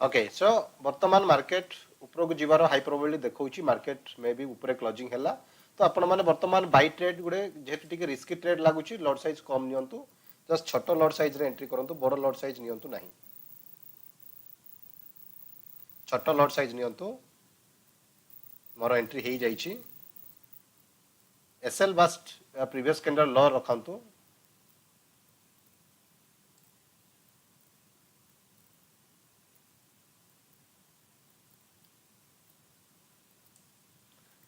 okay so वर्तमान market ऊपर को जीवार हाई प्रोबेबिलिटी देखौची मार्केट मे भी ऊपर क्लोजिंग हैला तो आपण माने वर्तमान बाय ट्रेड गुडे जेहेतु टिके रिस्की ट्रेड लागुची लॉट साइज कम नियंतु जस्ट छोटो लॉट साइज रे एंट्री करंतु बड़ लॉट साइज नियंतु नाही छोटो लॉट साइज नियंतु मोर एंट्री हे जाईची एसएल बास्ट प्रीवियस कैंडल लो रखंतु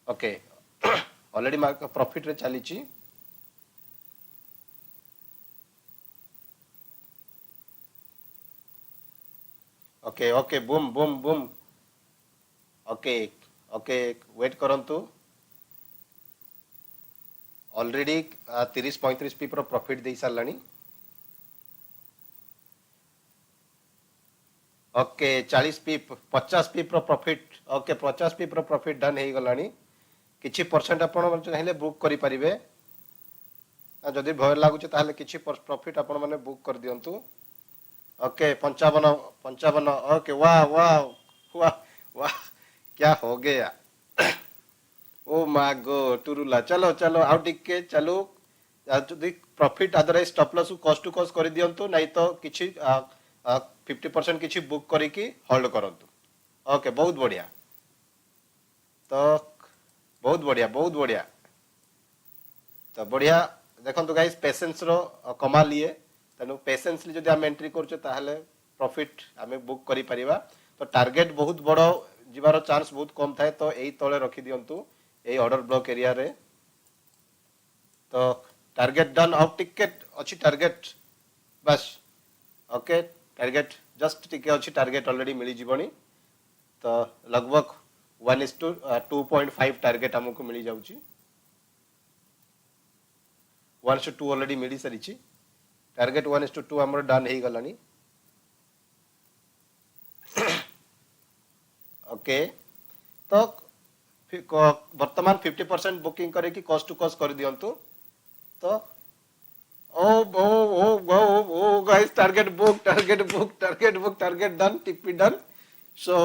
ओके ऑलरेडी प्रॉफिट रे चली okay okay boom boom boom okay okay wait करंतु ऑलरेडी 30-35 पी pro प्रॉफिट दे सारलानी okay 40 P 50 P pro profit okay 50 P pro profit done हे गलानी किछि परसेंट आपण चाहिले बुक करि परिबे जदि भय लागुचे ताहले किछि प्रॉफिट आपण माने बुक कर दियंतु ओके 55 ओके वाह वाह वाह वाह क्या हो गया ओ माय गॉड टुरुला चलो चलो आउ टिके चलो जदि profit otherwise stop loss cost to cost कर दियंतु नहीं तो किछि 50% किछि बुक करिकी होल्ड करंतु ओके बहुत बढ़िया तो बहुत बढ़िया तो बढ़िया देखंतु गाइस पेशेंस रो कमाल लिए तेनु पेशेंसली जदि हम एंट्री करछे ताहले प्रॉफिट हमें बुक करि परिबा तो टारगेट बहुत बड़ो जीवार चांस बहुत कम थाए तो एई तळे रखि दियंतु एई ऑर्डर ब्लॉक एरिया रे तो टारगेट डन आउट टिकेट अछि टारगेट बस ओके टारगेट जस्ट टिके अछि टारगेट ऑलरेडी मिली जीवनी तो लगभग 1:2.5 टारगेट हमको मिली जाउची 1:2 ऑलरेडी मिली सरीची टारगेट 1:2 हमर डन हे गलानी ओके तो वर्तमान 50% बुकिंग करे कि कॉस्ट टू कॉस्ट कर दियंतु तो oh guys target done TP done सो